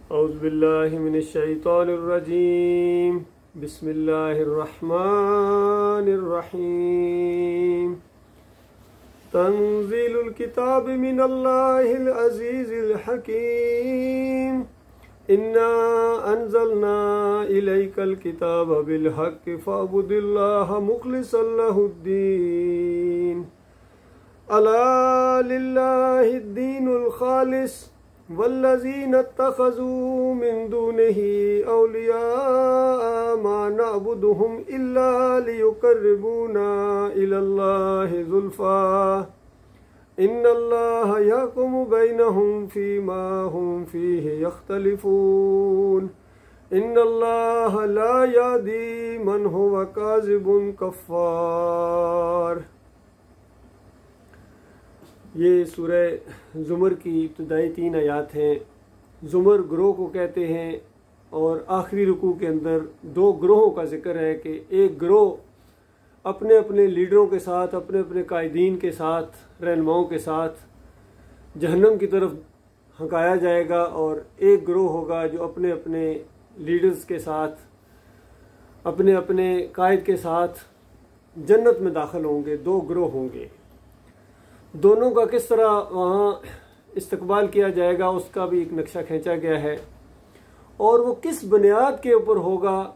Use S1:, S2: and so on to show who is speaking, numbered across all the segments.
S1: औज़ुबिल्लाहिमिनश्शैतानिर्रजीम बिस्मिल्लाहिर्रहमानिर्रहीम तंज़ीलुल किताब मिनल्लाहिल अज़ीज़िल हकीम इन्ना अंज़लना इलैकल किताब बिल हक़्क़ि फ़अब्दिल्लाह मुख़लिसन लहुद्दीन अला लिल्लाहिद्दीनुल ख़ालिस वल्लज़ीना इत्तख़ज़ू मिन दूनिही औलिया मा नअबुदुहुम इल्ला लियुक़र्रिबूना इलल्लाहि ज़ुल्फ़ा इन्नल्लाहा यहकुमु बैनहुम फ़ीमा हुम फ़ीहि यख़्तलिफ़ून इन्नल्लाहा ला यहदी मन हुवा काज़िबुन कफ़्फ़ार। ये सूरह ज़ुमर की इब्तिदाई 3 आयात हैं। ज़ुमर ग्रोह को कहते हैं और आखिरी रुकू के अंदर 2 ग्रोहों का जिक्र है कि एक ग्रोह अपने अपने लीडरों के साथ, अपने अपने कायदीन के साथ, रहनुमाओं के साथ जहन्नम की तरफ हकाया जाएगा और एक ग्रोह होगा जो अपने अपने लीडर्स के साथ, अपने अपने कायद के साथ जन्नत में दाखिल होंगे। 2 ग्रोह होंगे। दोनों का किस तरह वहाँ इस्तकबाल किया जाएगा उसका भी एक नक्शा खींचा गया है और वो किस बुनियाद के ऊपर होगा।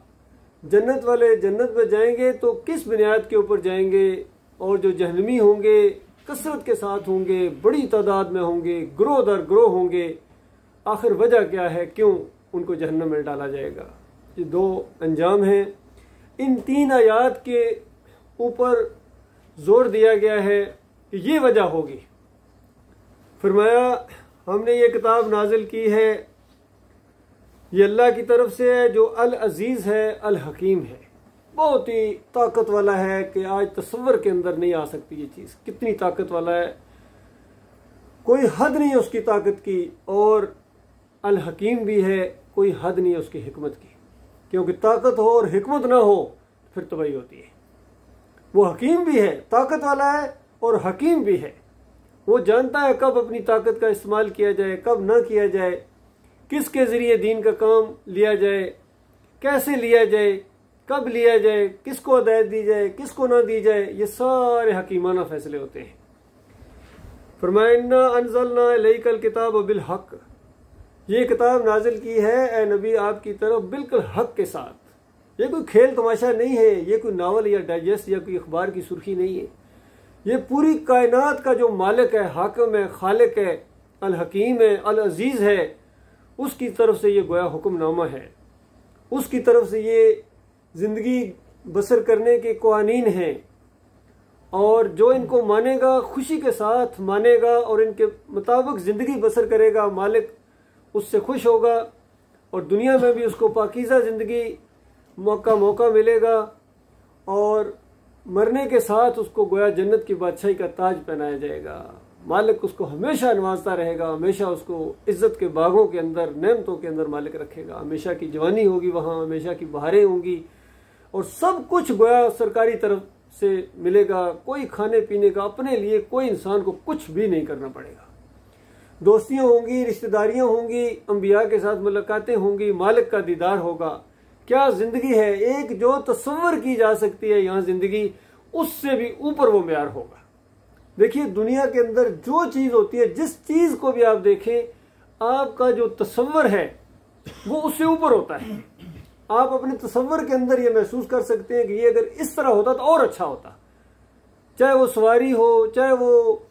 S1: जन्नत वाले जन्नत में जाएंगे तो किस बुनियाद के ऊपर जाएंगे और जो जहन्नमी होंगे कसरत के साथ होंगे, बड़ी तादाद में होंगे, ग्रोह दर ग्रोह होंगे। आखिर वजह क्या है, क्यों उनको जहन्नम में डाला जाएगा। ये 2 अंजाम हैं। इन 3 आयात के ऊपर जोर दिया गया है कि ये वजह होगी। फरमाया हमने ये किताब नाजिल की है, ये अल्लाह की तरफ से है जो अल अजीज़ है, अल हकीम है, बहुत ही ताकत वाला है कि आज तसव्वुर के अंदर नहीं आ सकती ये चीज़। कितनी ताकत वाला है, कोई हद नहीं है उसकी ताकत की। और अल हकीम भी है, कोई हद नहीं है उसकी हिकमत की। क्योंकि ताकत हो और हिकमत ना हो फिर तबाही होती है। वो हकीम भी है, ताकत वाला है और हकीम भी है। वो जानता है कब अपनी ताकत का इस्तेमाल किया जाए, कब ना किया जाए, किसके ज़रिए दीन का काम लिया जाए, कैसे लिया जाए, कब लिया जाए, किसको हिदायत दी जाए, किसको ना दी जाए। ये सारे हकीमाना फैसले होते हैं। फरमाया इन्ना अंज़लना इलैकल किताब बिल हक़, ये किताब नाजिल की है ए नबी आपकी तरफ बिल्कुल हक़ के साथ। ये कोई खेल तमाशा नहीं है, ये कोई नावल या डाइजेस्ट या कोई अखबार की सुर्खी नहीं है। ये पूरी कायनात का जो मालिक है, हाकिम है, खालिक है, अल हकीम है, अल अजीज़ है, उसकी तरफ से ये गोया हुक्मनामा है। उसकी तरफ से ये ज़िंदगी बसर करने के कवानीन हैं और जो इनको मानेगा खुशी के साथ मानेगा और इनके मुताबिक ज़िंदगी बसर करेगा, मालिक उससे खुश होगा और दुनिया में भी उसको पाकीज़ा ज़िंदगी मौका मिलेगा और मरने के साथ उसको गोया जन्नत की बादशाही का ताज पहनाया जाएगा। मालिक उसको हमेशा नवाजता रहेगा, हमेशा उसको इज्जत के बागों के अंदर, नेमतों के अंदर मालिक रखेगा। हमेशा की जवानी होगी वहाँ, हमेशा की बहारें होंगी और सब कुछ गोया सरकारी तरफ से मिलेगा। कोई खाने पीने का अपने लिए कोई इंसान को कुछ भी नहीं करना पड़ेगा। दोस्तियाँ होंगी, रिश्तेदारियाँ होंगी, अंबिया के साथ मुलाकातें होंगी, मालिक का दीदार होगा। क्या जिंदगी है, एक जो तस्वर की जा सकती है यहाँ जिंदगी, उससे भी ऊपर वो म्यार होगा। देखिए दुनिया के अंदर जो चीज होती है, जिस चीज को भी आप देखें, आपका जो तस्वर है वो उससे ऊपर होता है। आप अपने तस्वर के अंदर ये महसूस कर सकते हैं कि ये अगर इस तरह होता तो और अच्छा होता। चाहे वो सवारी हो, चाहे वो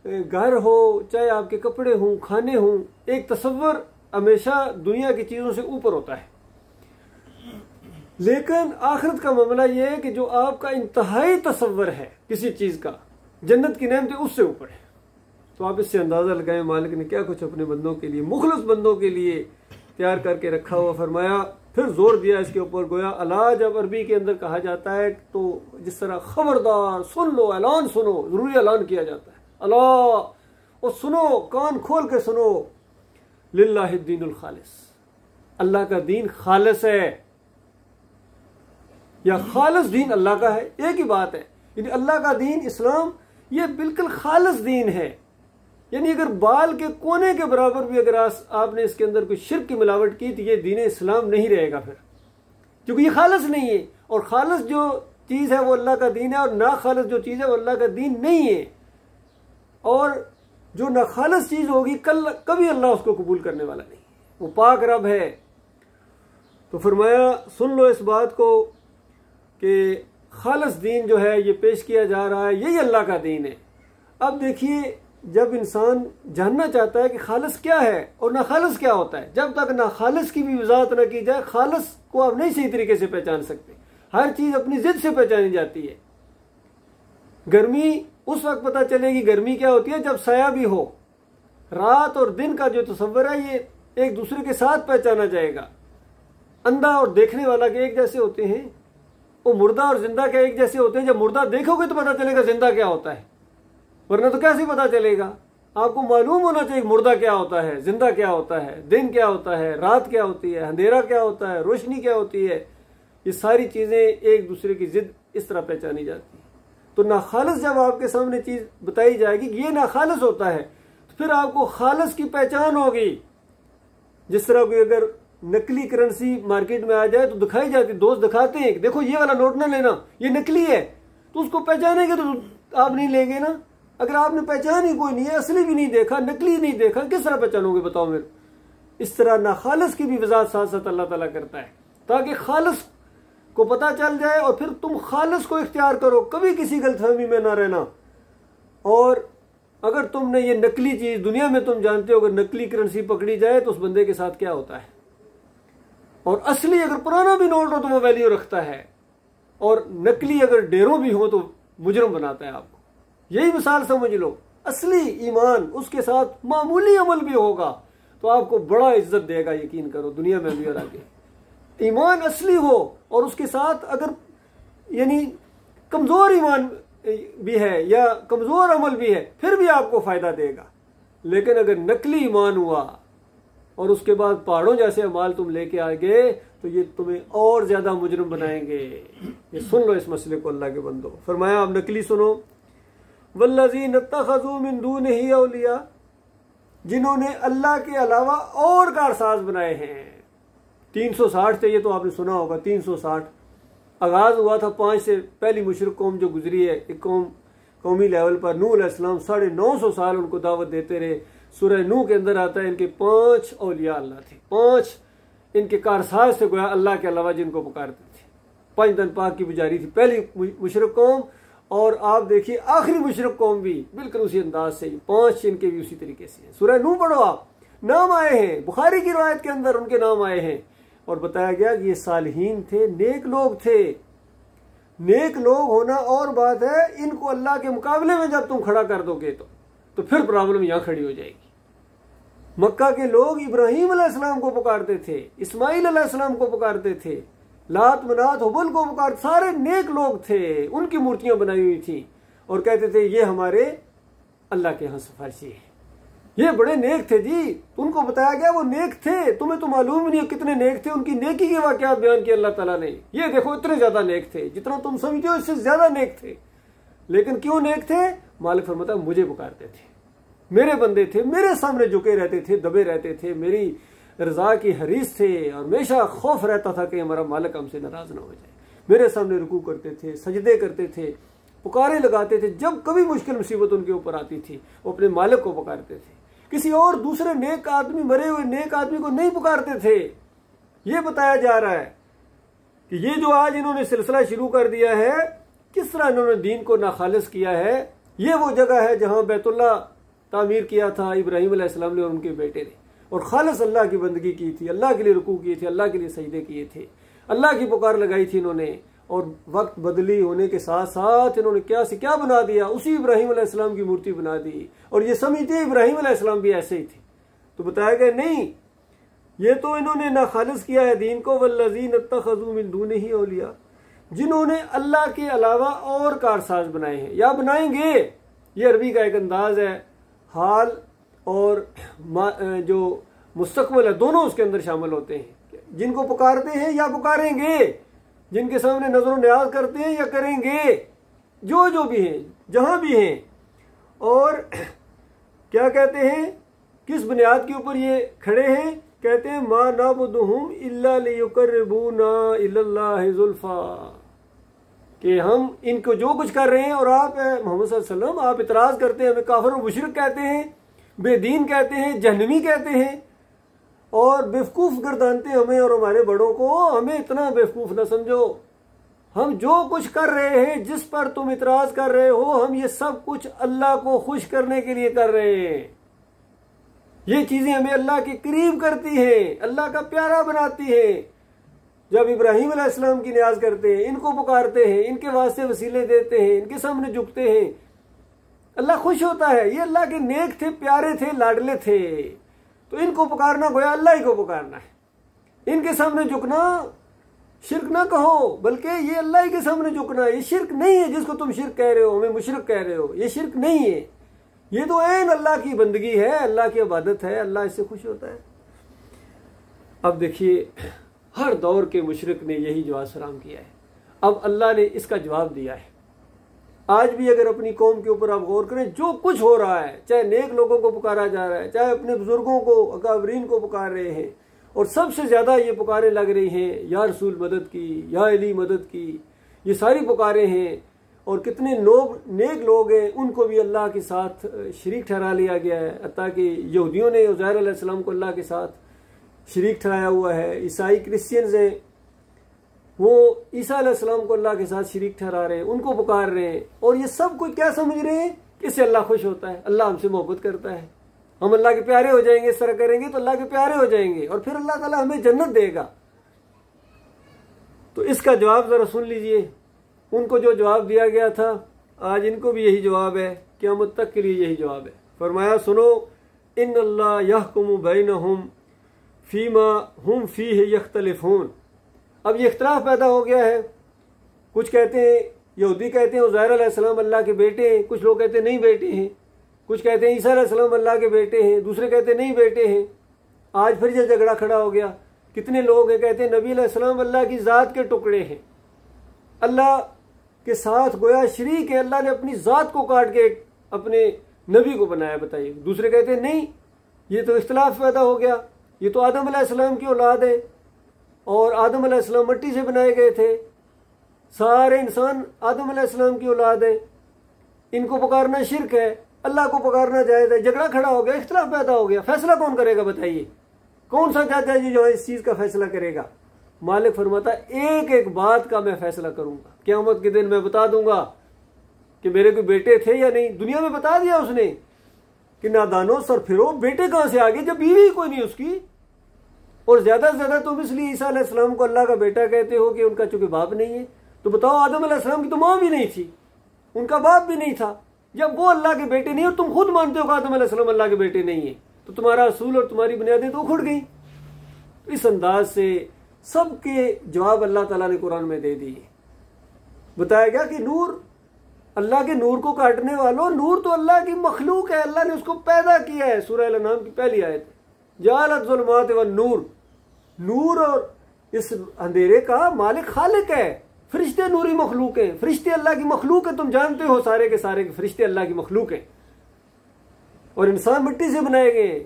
S1: घर हो, चाहे आपके कपड़े हों, खाने हों, एक तस्वर हमेशा दुनिया की चीजों से ऊपर होता है। लेकिन आखिरत का मामला यह है कि जो आपका इंतहाई तस्वर है किसी चीज का, जन्नत की नेमतें उससे ऊपर है। तो आप इससे अंदाजा लगाएं मालिक ने क्या कुछ अपने बंदों के लिए, मुखलिस बंदों के लिए तैयार करके रखा हुआ। फरमाया फिर जोर दिया इसके ऊपर। गोया अला जब अरबी के अंदर कहा जाता है तो जिस तरह खबरदार सुन लो, ऐलान सुनो, जरूरी ऐलान किया जाता है। अला और सुनो, कान खोल के सुनो। लिल्लाहिद्दीनुल खालिस, अल्लाह का दीन खालिस है या खालिस दीन अल्लाह का है, एक ही बात है। यानी अल्लाह का दीन इस्लाम ये बिल्कुल खालिस दीन है। यानी अगर बाल के कोने के बराबर भी अगर आपने इसके अंदर कोई शिर्क की मिलावट की तो ये दीन इस्लाम नहीं रहेगा फिर, क्योंकि ये खालिस नहीं है। और खालिस जो चीज़ है वो अल्लाह का दीन है, और ना खालिस जो चीज़ है वो अल्लाह का दीन नहीं है। और जो ना खालिस चीज़ होगी कभी अल्लाह उसको कबूल करने वाला नहीं, वो पाक रब है। तो फरमाया सुन लो इस बात को कि खालिस दीन जो है ये पेश किया जा रहा है, यही अल्लाह का दीन है। अब देखिए, जब इंसान जानना चाहता है कि खालिस क्या है और ना खालिस क्या होता है, जब तक ना खालिस की भी वजाहत न की जाए, खालिस को आप नहीं सही तरीके से पहचान सकते। हर चीज़ अपनी जिद से पहचानी जाती है। गर्मी उस वक्त पता चलेगी गर्मी क्या होती है जब साया भी हो। रात और दिन का जो तस्वर है ये एक दूसरे के साथ पहचाना जाएगा। अंधा और देखने वाला के एक जैसे होते हैं, वो मुर्दा और जिंदा क्या एक जैसे होते हैं। जब मुर्दा देखोगे तो पता चलेगा जिंदा क्या होता है, वरना तो कैसे पता चलेगा। आपको मालूम होना चाहिए मुर्दा क्या होता है, जिंदा क्या होता है, दिन क्या होता है, रात क्या होती है, अंधेरा क्या होता है, रोशनी क्या होती है। ये सारी चीज़ें एक दूसरे की जिद इस तरह पहचानी जाती है। तो नाखालिस जब आपके सामने चीज़ बताई जाएगी कि ये नाखालिस होता है, तो फिर आपको खालिस की पहचान होगी। जिस तरह कोई अगर नकली करेंसी मार्केट में आ जाए तो दिखाई जाती, दोस्त दिखाते हैं कि देखो ये वाला नोट ना लेना, ये नकली है, तो उसको पहचानेंगे तो आप नहीं लेंगे ना। अगर आपने पहचान ही कोई नहीं है, असली भी नहीं देखा, नकली नहीं देखा, किस तरह पहचानोगे बताओ मेरे। इस तरह ना खालिस की भी वजाहत साथ साथ अल्लाह ताला करता है ताकि खालिस को पता चल जाए और फिर तुम खालिस को इख्तियार करो, कभी किसी गलतफहमी में ना रहना। और अगर तुमने ये नकली चीज दुनिया में तुम जानते हो, अगर नकली करेंसी पकड़ी जाए तो उस बंदे के साथ क्या होता है, और असली अगर पुराना भी नोट हो तो वो वैल्यू रखता है, और नकली अगर ढेरों भी हो तो मुजरम बनाता है आपको। यही मिसाल समझ लो। असली ईमान उसके साथ मामूली अमल भी होगा तो आपको बड़ा इज्जत देगा, यकीन करो, दुनिया में भी और आगे। ईमान असली हो और उसके साथ अगर यानी कमजोर ईमान भी है या कमजोर अमल भी है फिर भी आपको फायदा देगा। लेकिन अगर नकली ईमान हुआ और उसके बाद पहाड़ों जैसे अमाल तुम लेके आ गए तो ये तुम्हें और ज्यादा मुजरिम बनाएंगे। ये सुन लो इस मसले को अल्लाह के बंदो। फरमाया आप नकली सुनो, वल्लज़ीन इत्तख़ज़ू मिन दूनिही औलिया, जिन्होंने अल्लाह के अलावा और कारसाज बनाए हैं। 360 थे, ये तो आपने सुना होगा 360। आगाज हुआ था 5 से। पहली मुशरिक कौम जो गुजरी है, एक कौमी लेवल पर नूह अलैहिस्सलाम 950 साल उनको दावत देते रहे। सूरह नूह के अंदर आता है इनके 5 औलिया अल्लाह थे, 5 इनके कारसाज से गोया अल्लाह के अलावा जिनको पुकारते थे। 5 दिन पाक की गुजारी थी पहली मुशरिक कौम, और आप देखिए आखिरी मुशरिक कौम भी बिल्कुल उसी अंदाज से, 5 इनके भी उसी तरीके से। सूरह नूह पढ़ो आप, नाम आए हैं बुखारी की रिवायत के अंदर, उनके नाम आए हैं और बताया गया कि ये सालिहीन थे, नेक लोग थे। नेक लोग होना और बात है, इनको अल्लाह के मुकाबले में जब तुम खड़ा कर दोगे तो फिर प्रॉब्लम यहां खड़ी हो जाएगी। मक्का के लोग इब्राहीम अलैहिस्सलाम को पुकारते थे, इस्माइल अलैहिस्सलाम को पुकारते थे, लात मनात हुबल को पुकारते, सारे नेक लोग थे, उनकी मूर्तियां बनाई हुई थी और कहते थे ये हमारे अल्लाह के यहाँ सिफारिशी है। ये बड़े नेक थे जी, उनको बताया गया वो नेक थे। तुम्हें तो मालूम नहीं कितने नेक थे, उनकी नेकी के वाकयात बयान किए अल्लाह ताला ने। ये देखो इतने ज्यादा नेक थे, जितना तुम समझते हो इससे ज्यादा नेक थे। लेकिन क्यों नेक थे? मालिक फरमाता मुझे पुकारते थे, मेरे बंदे थे, मेरे सामने झुके रहते थे, दबे रहते थे, मेरी रजा की हरीस थे और हमेशा खौफ रहता था कि हमारा मालिक हमसे नाराज ना हो जाए। मेरे सामने रुकू करते थे, सजदे करते थे, पुकारे लगाते थे। जब कभी मुश्किल मुसीबत उनके ऊपर आती थी वो अपने मालिक को पुकारते थे, किसी और दूसरे नेक आदमी, मरे हुए नेक आदमी को नहीं पुकारते थे। ये बताया जा रहा है कि ये जो आज इन्होंने सिलसिला शुरू कर दिया है, किस तरह इन्होंने दीन को नाखालिस किया है। ये वो जगह है जहां बैतुल्ला तामीर किया था इब्राहीम अलैहिस्सलाम ने और उनके बेटे ने, और खालिस अल्लाह की बंदगी की थी, अल्लाह के लिए रुकू किए थे, अल्लाह के लिए सजदे किए थे, अल्लाह की पुकार लगाई थी इन्होंने। और वक्त बदली होने के साथ साथ इन्होंने क्या से क्या बना दिया, उसी इब्राहीम अलैहिस्सलाम की मूर्ति बना दी। और ये समझते इब्राहीम अलैहिस्सलाम भी ऐसे ही थे। तो बताया गया नहीं, ये तो इन्होंने नाखालिस किया है दीन को। वल्लज़ीन इत्तख़ज़ू मिन दूनिही औलिया, जिन्होंने अल्लाह के अलावा और कारसाज बनाए हैं या बनाएंगे। ये अरबी का एक अंदाज है, हाल और जो मुस्तकबिल है दोनों उसके अंदर शामिल होते हैं। जिनको पुकारते हैं या पुकारेंगे, जिनके सामने नजर न्याज करते हैं या करेंगे, जो भी हैं, जहां भी हैं। और क्या कहते हैं, किस बुनियाद के ऊपर ये खड़े हैं? कहते हैं मा नाबुदुहुम इल्ला लियुकर्रिबूना इलल्लाहि ज़ुल्फा, कि हम इनको जो कुछ कर रहे हैं और आप मोहम्मद सल्लल्लाहु अलैहि वसल्लम आप इतराज़ करते हैं, हमें काफिर और मुशरिक कहते हैं, बेदीन कहते हैं, जहन्नमी कहते हैं और बेवकूफ़ गर्दानते हैं हमें और हमारे बड़ों को। हमें इतना बेवकूफ़ ना समझो। हम जो कुछ कर रहे हैं, जिस पर तुम इतराज़ कर रहे हो, हम ये सब कुछ अल्लाह को खुश करने के लिए कर रहे हैं। ये चीज़ें हमें अल्लाह के करीब करती हैं, अल्लाह का प्यारा बनाती है। जब इब्राहीम अलैहिस्सलाम की नियाज करते हैं, इनको पुकारते हैं, इनके वास्ते वसीले देते हैं, इनके सामने झुकते हैं, अल्लाह खुश होता है। ये अल्लाह के नेक थे, प्यारे थे, लाडले थे, तो इनको पुकारना गोया अल्लाह ही को पुकारना है। इनके सामने झुकना शिर्क ना कहो, बल्कि ये अल्लाह ही के सामने झुकना। ये शिर्क नहीं है जिसको तुम शिर्क कह रहे हो, हमें मुशरिक कह रहे हो, ये शिर्क नहीं है। ये तो ऐन अल्लाह की बंदगी है, अल्लाह की इबादत है, अल्लाह इससे खुश होता है। अब देखिए, हर दौर के मुशरिक ने यही जवाब फराहम किया है। अब अल्लाह ने इसका जवाब दिया है। आज भी अगर अपनी कौम के ऊपर आप गौर करें, जो कुछ हो रहा है, चाहे नेक लोगों को पुकारा जा रहा है, चाहे अपने बुजुर्गों को, अकाबरीन को पुकार रहे हैं, और सबसे ज़्यादा ये पुकारें लग रही हैं, या रसूल मदद की, या अली मदद की, ये सारी पुकारें हैं। और कितने लोग नेक लोग हैं, उनको भी अल्लाह के साथ शरीक ठहरा लिया गया है। हत्ता कि यहूदियों ने उज़ैर अलैहिस्सलाम को अल्लाह के साथ शरीक ठहराया हुआ है। ईसाई क्रिश्चियंस हैं, वो ईसा अलैहिस्सलाम को अल्लाह के साथ शरीक ठहरा रहे हैं, उनको पुकार रहे हैं। और ये सब कुछ क्या समझ रहे हैं कि इससे अल्लाह खुश होता है, अल्लाह हमसे मोहब्बत करता है, हम अल्लाह के प्यारे हो जाएंगे, इस तरह करेंगे तो अल्लाह के प्यारे हो जाएंगे और फिर अल्लाह ताला हमें जन्नत देगा। तो इसका जवाब जरा सुन लीजिए। उनको जो जवाब दिया गया था, आज इनको भी यही जवाब है, क़यामत तक के लिए यही जवाब है। फरमाया, सुनो, इन्नल्लाह यहकुमु बैनहुम फीमा हुम फीहि यख्तलिफून। अब ये इख्तलाफ पैदा हो गया है। कुछ कहते हैं, यहूदी कहते हैं उज़ैर अलैहिस्सलाम अल्लाह के बेटे हैं, कुछ लोग कहते हैं नहीं बेटे हैं, कुछ कहते हैं ईसा अलैहिस्सलाम अल्लाह के बेटे हैं, दूसरे कहते हैं नहीं बेटे हैं। आज फिर ये झगड़ा खड़ा हो गया। कितने लोग हैं कहते हैं नबी अलैहिस्सलाम अल्लाह की ज़ात के टुकड़े हैं, अल्लाह के साथ गोया शरीक है, अल्लाह ने अपनी ज़ात को काट के अपने नबी को बनाया। बताइए। दूसरे कहते हैं नहीं, ये तो इख्तलाफ पैदा हो गया, ये तो आदम अलैहिस्सलाम की औलाद है और आदम अलैहिस्सलाम मिट्टी से बनाए गए थे, सारे इंसान आदम अलैहिस्सलाम की औलाद है, इनको पुकारना शिर्क है, अल्लाह को पुकारना जायज़ है। झगड़ा खड़ा हो गया, इख्तलाफ पैदा हो गया। फैसला कौन करेगा? बताइए, कौन सा जज है जो इस चीज़ का फैसला करेगा? मालिक फरमाता, एक एक बात का मैं फैसला करूंगा। क़यामत के दिन मैं बता दूंगा कि मेरे कोई बेटे थे या नहीं। दुनिया में बता दिया उसने कि नादानो सर फिरो, बेटे कहां से आ गए जब बीवी कोई नहीं उसकी। और ज्यादा से ज्यादा तुम इसलिए ईसा अलैहिस्सलाम को अल्लाह का बेटा कहते हो कि उनका चूंकि बाप नहीं है। तो बताओ, आदम अलैहिस्सलाम की तो माँ भी नहीं थी, उनका बाप भी नहीं था। जब वो अल्लाह के बेटे नहीं और तुम खुद मानते हो कि आदम अलैहिस्सलाम अल्लाह के बेटे नहीं है, तो तुम्हारा असूल और तुम्हारी बुनियादें तो उखड़ गई। इस अंदाज से सबके जवाब अल्लाह ताला ने कुरान में दे दिए। बताया गया कि नूर, अल्लाह के नूर को काटने वालों, नूर तो अल्लाह की मखलूक है, अल्लाह ने उसको पैदा किया है। सूरह अल-अनाम की पहली आयत, जालत ज़ुल्मात व नूर, नूर और इस अंधेरे का मालिक खालिक है। फरिश्ते नूरी मखलूक हैं, फरिश्ते अल्लाह की मखलूक है। तुम जानते हो सारे के सारे फरिश्ते अल्लाह की मखलूक हैं। और इंसान मिट्टी से बनाए गए,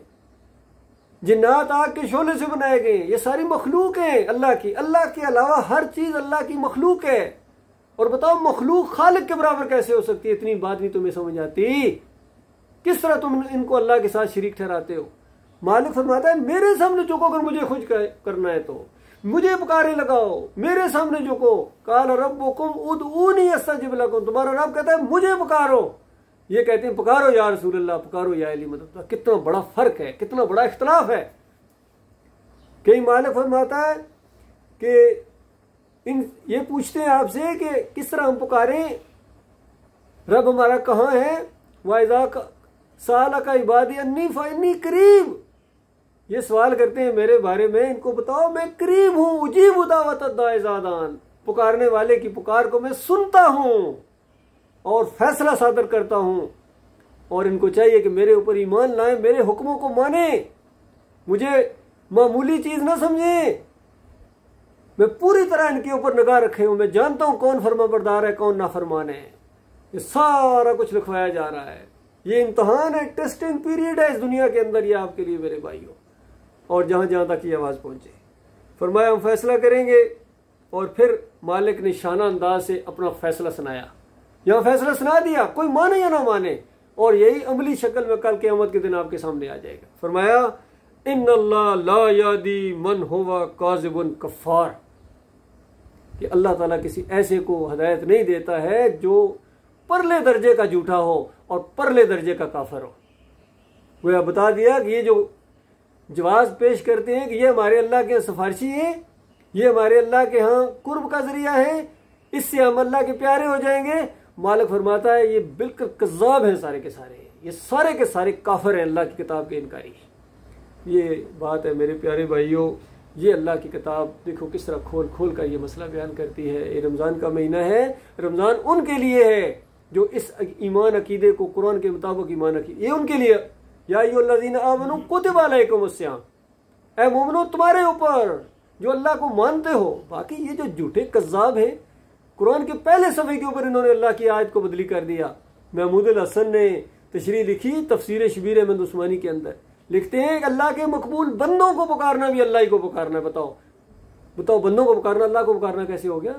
S1: जिन्नात आग के शोले से बनाए गए, ये सारी मखलूक है अल्लाह की। अल्लाह के अलावा हर चीज अल्लाह की मखलूक है। और बताओ, मखलूक खालिक के बराबर कैसे हो सकती है? इतनी बात नहीं तुम्हें समझ आती। किस तरह तुम इनको अल्लाह के साथ शरीक ठहराते हो? मालिक फरमाता है, मेरे सामने झुको, अगर मुझे खुश करना है तो मुझे पुकारे लगाओ, मेरे सामने झुको। काल रब्बुकुम उदऊनी अस्तजिब लकुम, तुम्हारा रब कहता है मुझे पुकारो। ये कहते हैं पुकारो या रसूल अल्लाह, पुकारो या अली मदद। कितना बड़ा फर्क है, कितना बड़ा इख्तलाफ है। कई मालिक फरमाता है कि ये पूछते हैं आपसे कि किस तरह हम पुकारें, रब हमारा कहाँ है? वाइजा साल का इबादी अन्नी फ़इन्नी करीब, ये सवाल करते हैं मेरे बारे में। इनको बताओ, मैं करीब हूँ, उजीब दावत दान, पुकारने वाले की पुकार को मैं सुनता हूँ और फैसला सादर करता हूं। और इनको चाहिए कि मेरे ऊपर ईमान लाए, मेरे हुक्मों को माने, मुझे मामूली चीज ना समझे। मैं पूरी तरह इनके ऊपर निगाह रखे हूं, मैं जानता हूं कौन फर्माबरदार है, कौन नाफरमान है। ये सारा कुछ लिखवाया जा रहा है। ये इम्तहान है, टेस्टिंग पीरियड है इस दुनिया के अंदर ये आपके लिए मेरे भाइयों। और जहां जहां तक ये आवाज़ पहुंचे, फरमाया हम फैसला करेंगे। और फिर मालिक ने शाना अंदाज से अपना फैसला सुनाया। यहाँ फैसला सुना दिया, कोई माने या ना माने, और यही अमली शक्ल में कल क़यामत के दिन आपके सामने आ जाएगा। फरमाया इन्नल्लाह ला यादी मन हुवा काज़िबुन कफ़ार, कि अल्लाह ताला किसी ऐसे को हदायत नहीं देता है जो परले दर्जे का झूठा हो और परले दर्जे का काफर हो। गोया बता दिया कि ये जो जवाब पेश करते हैं कि ये हमारे अल्लाह के सिफारिशी है, ये हमारे अल्लाह के यहाँ कुर्ब का जरिया है, इससे हम अल्लाह के प्यारे हो जाएंगे। मालिक फरमाता है ये बिल्कुल कज़्ज़ाब हैं सारे के सारे, ये सारे के सारे काफिर हैं, अल्लाह की किताब के इनकारी। ये बात है मेरे प्यारे भाइयों। ये अल्लाह की किताब देखो किस तरह खोल खोल कर ये मसला बयान करती है। ये रमज़ान का महीना है, रमज़ान उनके लिए है जो इस ईमान अकीदे को कुरान के मुताबिक ईमान अकीदे, ये उनके लिए। या अय्युहल्लज़ीना आमनू कुतिबा अलैकुमुस सियाम, ऐ मोमिनो तुम्हारे ऊपर जो अल्लाह को मानते हो। बाकी ये जो झूठे कज़्ज़ाब हैं, कुरान के पहले सफ़े के ऊपर इन्होंने अल्लाह की आयत को बदली कर दिया। महमूद अल हसन ने तशरीह लिखी तफसीर शबीर अहमद उस्मानी के अंदर, लिखते हैं कि अल्लाह के मकबूल बंदों को पुकारना भी अल्लाह ही को पुकारना। बताओ बताओ, बंदों को पुकारना अल्लाह को पुकारना कैसे हो गया?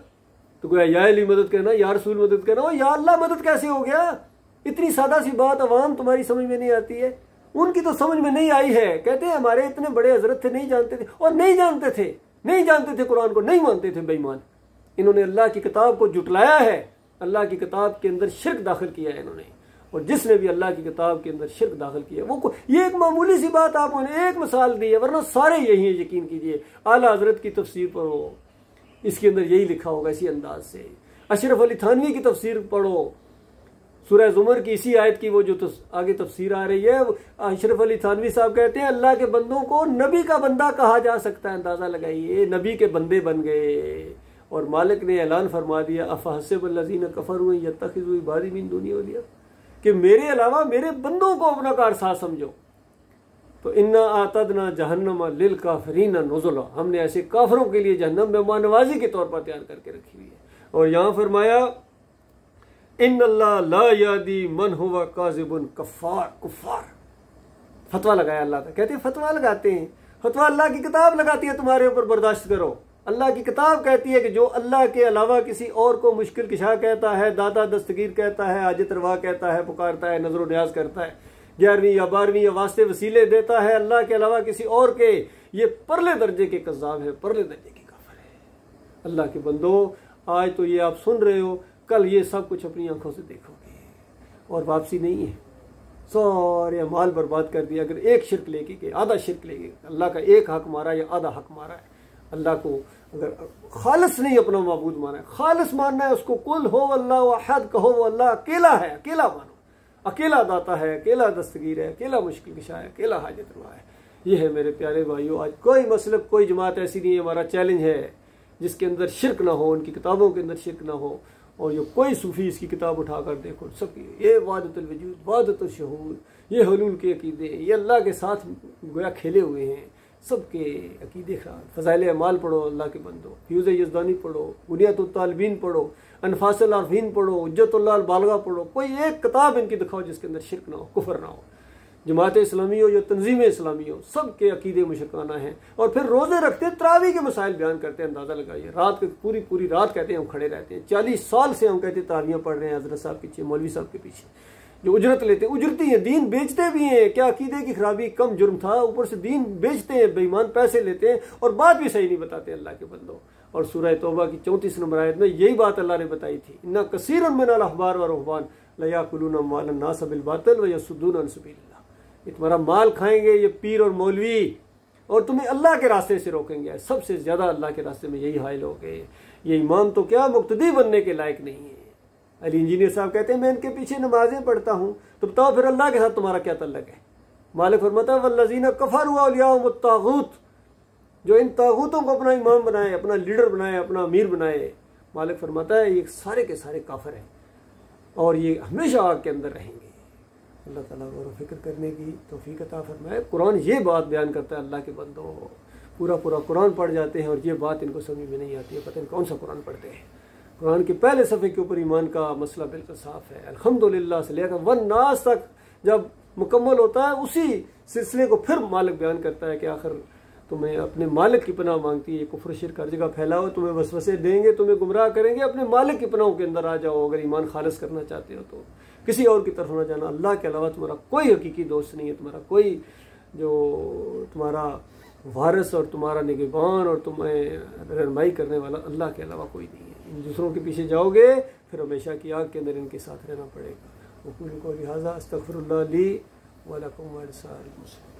S1: तो कोई या अली मदद करना, या रसूल मदद करना, या अल्लाह मदद कैसे हो गया? इतनी सादा सी बात अवाम तुम्हारी समझ में नहीं आती है, उनकी तो समझ में नहीं आई है। कहते हैं हमारे इतने बड़े हजरत थे, नहीं जानते थे, और नहीं जानते थे, नहीं जानते थे कुरान को, नहीं मानते थे बेईमान। इन्होंने अल्लाह की किताब को जुटलाया है, अल्लाह की किताब के अंदर शिर्क दाखिल किया है इन्होंने। और जिसने भी अल्लाह की किताब के अंदर शिर्क दाखिल किया वो, ये एक मामूली सी बात आपने एक मिसाल दी है, वरना सारे यही है। यकीन कीजिए आला हजरत की तफसीर पढ़ो, इसके अंदर यही लिखा होगा इसी अंदाज से। अशरफ अली थानवी की तफसीर पढ़ो, सूरह ज़ुमर की इसी आयत की वो जो आगे तफसीर आ रही है, अशरफ अली थानवी साहब कहते हैं अल्लाह के बंदों को नबी का बंदा कहा जा सकता है। अंदाजा लगाइए, नबी के बंदे बन गए। और मालिक ने ऐलान फरमा दिया अफ़हसिबल्लज़ीना कफ़रू यत्तख़िज़ू इबादी मिन दूनी औलिया, कि मेरे अलावा मेरे बंदों को अपना कारसाज समझो। तो इन्ना आतदना जहन्नम लिल काफिरीना नुज़ुला, हमने ऐसे काफिरों के लिए जहन्नम मेहमान नवाजी के तौर पर तैयार करके रखी हुई है। और यहाँ फरमाया इन्नल्लाह ला यादी मन हुवा काज़िबुन कफ़ार, कुफ़ार। फतवा लगाया अल्लाह का, कहते हैं फतवा लगाते हैं, फतवा अल्लाह की किताब लगाती है तुम्हारे ऊपर, बर्दाश्त करो। अल्लाह की किताब कहती है कि जो अल्लाह के अलावा किसी और को मुश्किल किशा कहता है, दादा दस्तगीर कहता है, हाजत रवा कहता है, पुकारता है, नजर न्याज करता है, 11वीं या 12वीं या वास्ते वसीले देता है अल्लाह के अलावा किसी और के, ये परले दर्जे के कज़्ज़ाब है, परले दर्जे के काफिर है। अल्लाह के बंदो, आज तो ये आप सुन रहे हो, कल ये सब कुछ अपनी आंखों से देखोगे और वापसी नहीं है। सारे माल बर्बाद कर दिया। अगर एक शिरक लेके गए, आधा शिरक ले गए, अल्लाह का एक हक मारा या आधा हक मारा है, अल्लाह को अगर खालिस नहीं अपना माबूद माना है, खालिस मानना है उसको, कुल हो अल्लाह अहद कहो, वो अल्लाह अकेला है, अकेला मानो, अकेला दाता है, अकेला दस्तगीर है, अकेला मुश्किल कुशा है, अकेला हाजत रवा है। ये है मेरे प्यारे भाइयों, आज कोई मसलब कोई जमात ऐसी नहीं है, हमारा चैलेंज है जिसके अंदर शिरक ना हो, उनकी किताबों के अंदर शिरक ना हो। और जो कोई सूफी इसकी किताब उठाकर देखो, सबकी ये वादतुल वजूद, वादतुल शहूद, ये हुलूल के अकीदे, ये अल्लाह के साथ गोया खेले हुए हैं, सबके अकीदे खराब। फ़ज़ाइल अमाल पढ़ो अल्लाह के बंदो, फ्यूज़ यज़दानी पढ़ो, बुनियातुत तालिबीन पढ़ो, अनफासल आरफीन पढ़ो, हुज्जतुल्लाह अल बालिगा पढ़ो, कोई एक किताब इनकी दिखाओ जिसके अंदर शिरक ना हो, कुफर ना हो। जमात इस्लामी हो या तंजीम इस्लामी हो, सबके अकीदे मुशरकाना हैं। और फिर रोज़े रखते हैं, तरावी के मसाइल बयान करते हैं। अंदाज़ा लगाइए, रात के पूरी पूरी रात कहते हैं हम खड़े रहते हैं। 40 साल से हम कहते हैं तरावियाँ पढ़ रहे हैं हज़रत साहब के पीछे, मौलवी साहब के पीछे, जो उजरत लेते हैं, उजरती हैं, दीन बेचते भी हैं। क्या अकीदे की खराबी कम जुर्म था, ऊपर से दीन बेचते हैं, बेईमान पैसे लेते हैं और बात भी सही नहीं बताते अल्लाह के बंदों। और सूरह तौबा की 34 नंबर आयत में यही बात अल्लाह ने बताई थी, इन्ना कसीरन मिनल अहबार व रुहबान लयाकुलून अम्वालन नास बिल बातिल व यसुद्दून अन सबीलिल्लाह। ये तुम्हारा माल खाएंगे ये पीर और मौलवी, और तुम्हें अल्लाह के रास्ते से रोकेंगे। सबसे ज्यादा अल्लाह के रास्ते में यही हायल हो गए। ये इमाम तो क्या मुक्तदी बनने के लायक नहीं है। अली इंजीनियर साहब कहते हैं मैं इनके पीछे नमाजें पढ़ता हूँ, तो बताओ फिर अल्लाह के साथ तुम्हारा क्या तल्लक है? मालिक फरमाता है वल्लज़ीना कफ़रू औलियाहुमुत तागूत, जो इन तागूतों को अपना इमाम बनाए, अपना लीडर बनाए, अपना अमीर बनाए, मालिक फरमाता है ये सारे के सारे काफिर हैं और ये हमेशा आग के अंदर रहेंगे। अल्लाह ताला गौर व फिक्र करने की तौफीक अता फरमाए। कुरान ये बात बयान करता है, अल्लाह के बंदो पूरा पूरा कुरान पढ़ जाते हैं और ये बात इनको समझ में नहीं आती है, पता नहीं कौन सा कुरान पढ़ते हैं। कुरान के पहले सफ़े के ऊपर ईमान का मसला बिल्कुल साफ है। अल्हम्दुलिल्लाह से लेकर वन्नास तक जब मुकम्मल होता है उसी सिलसिले को फिर मालिक बयान करता है कि आखिर तुम्हें अपने मालिक की पनाह मांगती है, कुफ्र शिर्क हर जगह फैलाओ, तुम्हें वसवसे देंगे, तुम्हें गुमराह करेंगे, अपने मालिक की पनाहों के अंदर आ जाओ। अगर ईमान खालिस करना चाहते हो तो किसी और की तरफ ना जाना, अल्लाह के अलावा तुम्हारा कोई हकीकी दोस्त नहीं है, तुम्हारा कोई जो तुम्हारा वारिस और तुम्हारा निगहबान और तुम्हें रहनुमाई करने वाला अल्लाह के अलावा कोई नहीं है। इन दूसरों के पीछे जाओगे फिर हमेशा की आग के अंदर इनके साथ रहना पड़ेगा। वक़ूलू क़ौली हाज़ा अस्तग़फ़िरुल्लाह ली व लकुम व लिसाइरिल मुस्लिमीन।